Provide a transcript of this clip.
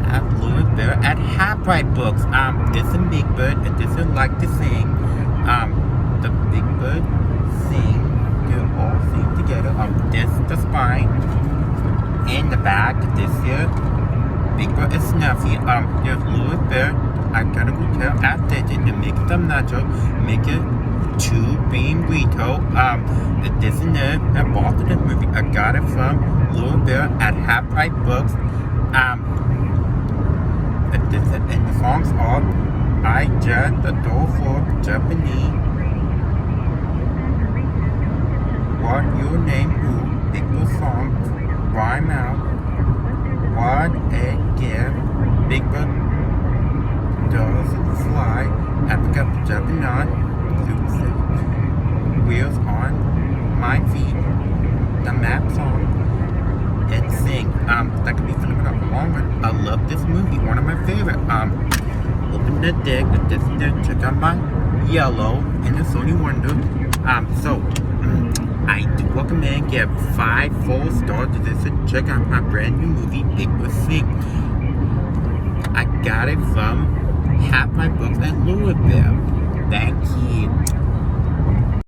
at Louisville at Half Price Books. This is Big Bird, and this is like to sing. The Big Bird sing. They all sing together. This the spine. In the back, this here. Big Bird is Snuffy. There's Louisville. I gotta go tell after it to make some nacho. Make it 2 bean burrito. This is it. I bought the movie. I got it from Louisville at Half Price Books. And the songs are I Just Adore for Japanese. What Your Name Who? Big Bird song. Rhyme out. What a gift. Big Bird does fly. Africa Japanese. Wheels on my feet. The map song. And sing. That could be something about a long one. I love this movie. One of my favorite. Open the deck. This is the check out my yellow and the Sony Wonder. I do recommend give 5 full stars to this and check out my brand new movie, Big Bird Sing. I got it from Half My Books at Louisville. Thank you.